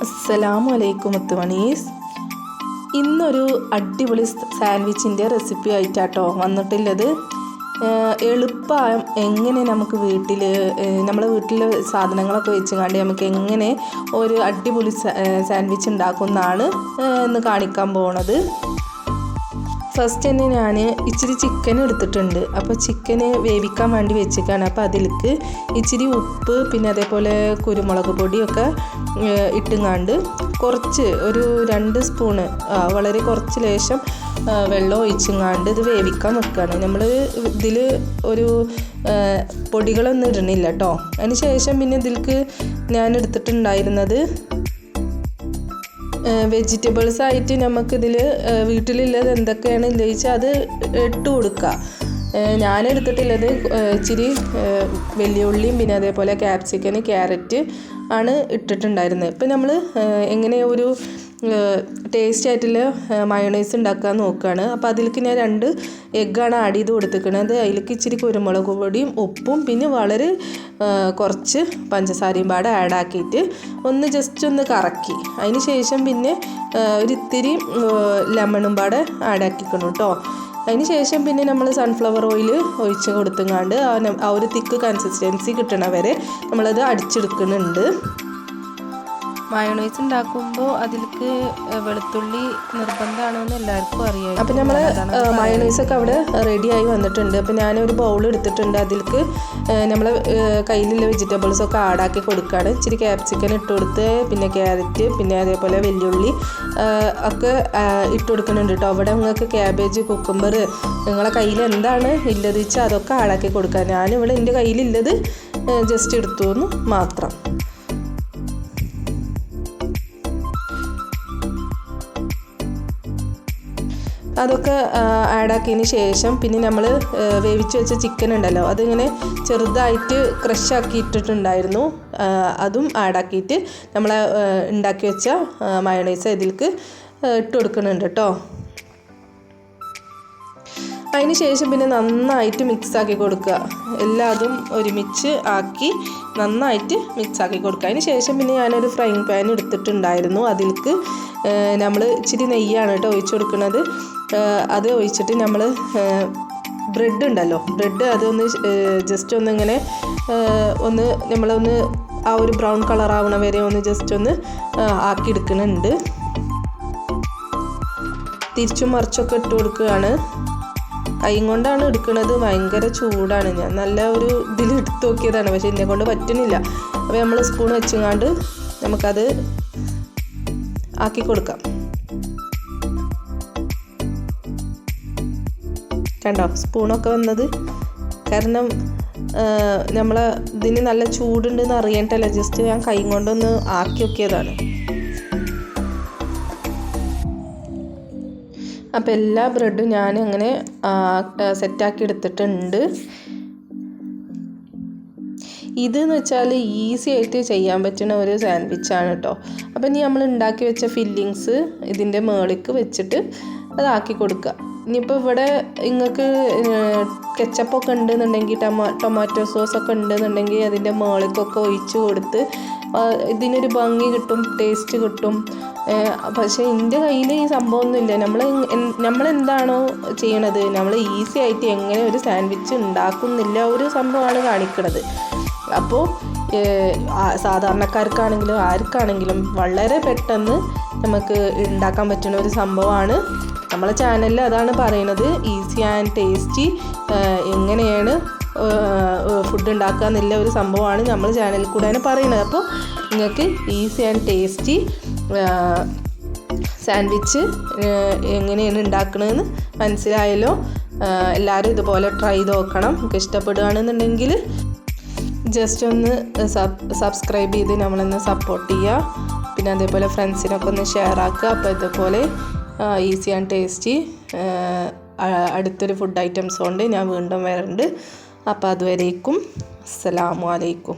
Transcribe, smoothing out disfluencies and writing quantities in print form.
അസ്സലാമു അലൈക്കും മുത്തുമണീസ്. ഇന്നൊരു അടിപൊളി സാൻഡ്വിച്ചിൻ്റെ റെസിപ്പി ആയിട്ടാട്ടോ വന്നിട്ടുള്ളത്. എളുപ്പം എങ്ങനെ നമുക്ക് നമ്മളെ വീട്ടിൽ സാധനങ്ങളൊക്കെ വെച്ച് കണ്ട് നമുക്ക് എങ്ങനെ ഒരു അടിപൊളി സാൻഡ്വിച്ച് ഉണ്ടാക്കുന്നതാണ് ഇന്ന് കാണിക്കാൻ പോണത്. ഫസ്റ്റ് തന്നെ ഞാൻ ഇച്ചിരി ചിക്കൻ എടുത്തിട്ടുണ്ട്. അപ്പോൾ ചിക്കന് വേവിക്കാൻ വേണ്ടി വെച്ചിരിക്കുകയാണ്. അപ്പോൾ അതിലേക്ക് ഇച്ചിരി ഉപ്പ് പിന്നെ അതേപോലെ കുരുമുളക് പൊടിയൊക്കെ ഇട്ടുങ്ങാണ്ട് കുറച്ച് ഒരു 2 സ്പൂണ് വളരെ കുറച്ച് ലേശം വെള്ളം ഒഴിച്ചുങ്ങാണ്ട് ഇത് വേവിക്കാൻ വെക്കുകയാണ്. നമ്മൾ ഇതിൽ ഒരു പൊടികളൊന്നും ഇടണില്ല കേട്ടോ. അതിന് ശേഷം പിന്നെ ഇതിലേക്ക് ഞാൻ എടുത്തിട്ടുണ്ടായിരുന്നത് വെജിറ്റബിൾസ് ആയിട്ട് നമുക്കിതിൽ വീട്ടിലുള്ളത് എന്തൊക്കെയാണ് ചോദിച്ചാൽ അത് ഇട്ട് കൊടുക്കുക. ഞാൻ എടുത്തിട്ടുള്ളത് ഇച്ചിരി വെള്ളിയുള്ളിയും പിന്നെ അതേപോലെ ക്യാപ്സിക്കന് ക്യാരറ്റ് ആണ് ഇട്ടിട്ടുണ്ടായിരുന്നത്. ഇപ്പം നമ്മൾ എങ്ങനെ ഒരു ടേസ്റ്റ് ആയിട്ടുള്ള മയോണൈസ് ഉണ്ടാക്കാൻ നോക്കുകയാണ്. അപ്പോൾ അതിലേക്ക് ഞാൻ 2 എഗ്ഗാണ് ആഡ് ചെയ്ത് കൊടുത്തിരിക്കുന്നത്. അതിലേക്ക് ഇച്ചിരി കുരുമുളക് പൊടിയും ഉപ്പും പിന്നെ വളരെ കുറച്ച് പഞ്ചസാരയും പാടെ ആഡ് ആക്കിയിട്ട് ജസ്റ്റ് ഒന്ന് കറക്കി അതിന് ശേഷം പിന്നെ ഒരിത്തിരി ലെമണും പാടെ ആഡ് ആക്കിക്കണം കേട്ടോ. അതിന് ശേഷം പിന്നെ നമ്മൾ സൺഫ്ലവർ ഓയിൽ ഒഴിച്ച് കൊടുത്തുങ്ങാണ്ട് ആ ഒരു തിക്ക് കൺസിസ്റ്റൻസി കിട്ടണ വരെ നമ്മളത് അടിച്ചെടുക്കുന്നുണ്ട്. മയോണൈസ് ഉണ്ടാക്കുമ്പോൾ അതിലേക്ക് വെളുത്തുള്ളി നിർബന്ധമാണെന്ന് എല്ലാവർക്കും അറിയാം. അപ്പം നമ്മൾ മയോണൈസൊക്കെ അവിടെ റെഡിയായി വന്നിട്ടുണ്ട്. അപ്പം ഞാനൊരു ബൗൾ എടുത്തിട്ടുണ്ട്. അതിലേക്ക് നമ്മൾ കയ്യിലുള്ള വെജിറ്റബിൾസൊക്കെ ആഡാക്കി കൊടുക്കുകയാണ്. ഇച്ചിരി ക്യാപ്സിക്കൻ ഇട്ട് കൊടുത്ത് പിന്നെ ക്യാരറ്റ് പിന്നെ അതേപോലെ വെള്ളുള്ളി ഒക്കെ ഇട്ട് കൊടുക്കുന്നുണ്ട് കേട്ടോ. അവിടെ നിങ്ങൾക്ക് ക്യാബേജ് കുക്കുംബർ നിങ്ങളെ കയ്യിൽ എന്താണ് ഇല്ലത് വെച്ചാൽ അതൊക്കെ ആഡാക്കി കൊടുക്കുക. ഞാനിവിടെ എൻ്റെ കയ്യിലുള്ളത് ജസ്റ്റ് എടുത്തു എന്ന് മാത്രം. അതൊക്കെ ആഡാക്കിയതിന് ശേഷം പിന്നെ നമ്മൾ വേവിച്ച് വെച്ച ചിക്കൻ ഉണ്ടല്ലോ അതിങ്ങനെ ചെറുതായിട്ട് ക്രഷ് ആക്കിയിട്ടിട്ടുണ്ടായിരുന്നു. അതും ആഡാക്കിയിട്ട് നമ്മൾ ഉണ്ടാക്കി വെച്ച മയോണൈസ് ഇതിലേക്ക് ഇട്ട് കൊടുക്കുന്നുണ്ട് കേട്ടോ. അതിന് ശേഷം പിന്നെ നന്നായിട്ട് മിക്സാക്കി കൊടുക്കുക. എല്ലാതും ഒരുമിച്ച് ആക്കി നന്നായിട്ട് മിക്സാക്കി കൊടുക്കുക. അതിന് ശേഷം പിന്നെ ഞാനൊരു ഫ്രൈങ് പാൻ എടുത്തിട്ടുണ്ടായിരുന്നു. അതിലേക്ക് നമ്മൾ ഇച്ചിരി നെയ്യാണ് കേട്ടോ ഒഴിച്ച് കൊടുക്കുന്നത്. അത് ഒഴിച്ചിട്ട് നമ്മൾ ബ്രെഡ് ഉണ്ടല്ലോ ബ്രെഡ് അതൊന്ന് ജസ്റ്റ് ഒന്നിങ്ങനെ നമ്മളൊന്ന് ആ ഒരു ബ്രൗൺ കളർ ആവണ വരെ ജസ്റ്റ് ഒന്ന് ആക്കിയെടുക്കുന്നുണ്ട്. തിരിച്ചും മറിച്ചൊക്കെ ഇട്ട് കൊടുക്കുകയാണ്. കൈ കൊണ്ടാണ് എടുക്കുന്നത്. ഭയങ്കര ചൂടാണ്. ഞാൻ നല്ല ഒരു ഇതിൽ എടുത്ത് നോക്കിയതാണ്, പക്ഷെ എന്നെ കൊണ്ട് പറ്റുന്നില്ല. അപ്പോൾ നമ്മൾ സ്പൂൺ വെച്ചങ്ങാണ്ട് നമുക്കത് ആക്കി കൊടുക്കാം. കണ്ടോ സ്പൂണൊക്കെ വന്നത് കാരണം നമ്മളെ ഇതിന് നല്ല ചൂടുണ്ടെന്ന് അറിയണ്ടല്ലോ. ജസ്റ്റ് ഞാൻ കൈ കൊണ്ടൊന്ന് ആക്കി നോക്കിയതാണ്. അപ്പോൾ എല്ലാ ബ്രെഡും ഞാൻ അങ്ങനെ സെറ്റാക്കി എടുത്തിട്ടുണ്ട്. ഇതെന്ന് വെച്ചാൽ ഈസി ആയിട്ട് ചെയ്യാൻ പറ്റുന്ന ഒരു സാൻഡ്വിച്ചാണ് കേട്ടോ. അപ്പം ഇനി നമ്മൾ ഉണ്ടാക്കി വെച്ച ഫില്ലിങ്സ് ഇതിൻ്റെ മുകളിലേക്ക് വെച്ചിട്ട് അതാക്കി കൊടുക്കുക. ഇനിയിപ്പോൾ ഇവിടെ നിങ്ങൾക്ക് കെച്ചപ്പൊക്കെ ഉണ്ടെന്നുണ്ടെങ്കിൽ ടൊമാറ്റോ സോസൊക്കെ ഉണ്ടെന്നുണ്ടെങ്കിൽ അതിൻ്റെ മുകളിലേക്കൊക്കെ ഒഴിച്ച് കൊടുത്ത് ഇതിനൊരു ഭംഗി കിട്ടും, ടേസ്റ്റ് കിട്ടും. പക്ഷേ എൻ്റെ കയ്യിൽ ഈ സംഭവമൊന്നുമില്ല. നമ്മളെന്താണോ ചെയ്യണത് നമ്മൾ ഈസി ആയിട്ട് എങ്ങനെ ഒരു സാൻഡ്വിച്ച് ഉണ്ടാക്കുന്നില്ല ഒരു സംഭവമാണ് കാണിക്കുന്നത്. അപ്പോൾ സാധാരണക്കാർക്കാണെങ്കിലും ആർക്കാണെങ്കിലും വളരെ പെട്ടെന്ന് നമുക്ക് ഉണ്ടാക്കാൻ പറ്റുന്ന ഒരു സംഭവമാണ്. നമ്മളെ ചാനലിൽ അതാണ് പറയുന്നത്, ഈസി ആൻഡ് ടേസ്റ്റി എങ്ങനെയാണ് ഫുഡ് ഉണ്ടാക്കുക എന്നുള്ള ഒരു സംഭവമാണ് നമ്മൾ ചാനലിൽ കൂടെയാണ് പറയുന്നത്. അപ്പോൾ നിങ്ങൾക്ക് ഈസി ആൻഡ് ടേസ്റ്റി സാൻഡ്വിച്ച് എങ്ങനെയാണ് ഉണ്ടാക്കണമെന്ന് മനസ്സിലായല്ലോ. എല്ലാവരും ഇതുപോലെ ട്രൈ ചെയ്ത് നോക്കണം. നിങ്ങൾക്ക് ഇഷ്ടപ്പെടുകയാണെന്നുണ്ടെങ്കിൽ ജസ്റ്റ് ഒന്ന് സബ്സ്ക്രൈബ് ചെയ്ത് നമ്മളൊന്ന് സപ്പോർട്ട് ചെയ്യുക. പിന്നെ അതേപോലെ ഫ്രണ്ട്സിനൊക്കെ ഒന്ന് ഷെയർ ആക്കുക. അപ്പോൾ ഇതുപോലെ ഈസി ആൻഡ് ടേസ്റ്റി അടുത്തൊരു ഫുഡ് ഐറ്റംസ് കൊണ്ട് ഞാൻ വീണ്ടും വരുന്നുണ്ട്. അപ്പോൾ അതുവരേക്കും അസ്സലാമു അലൈക്കും.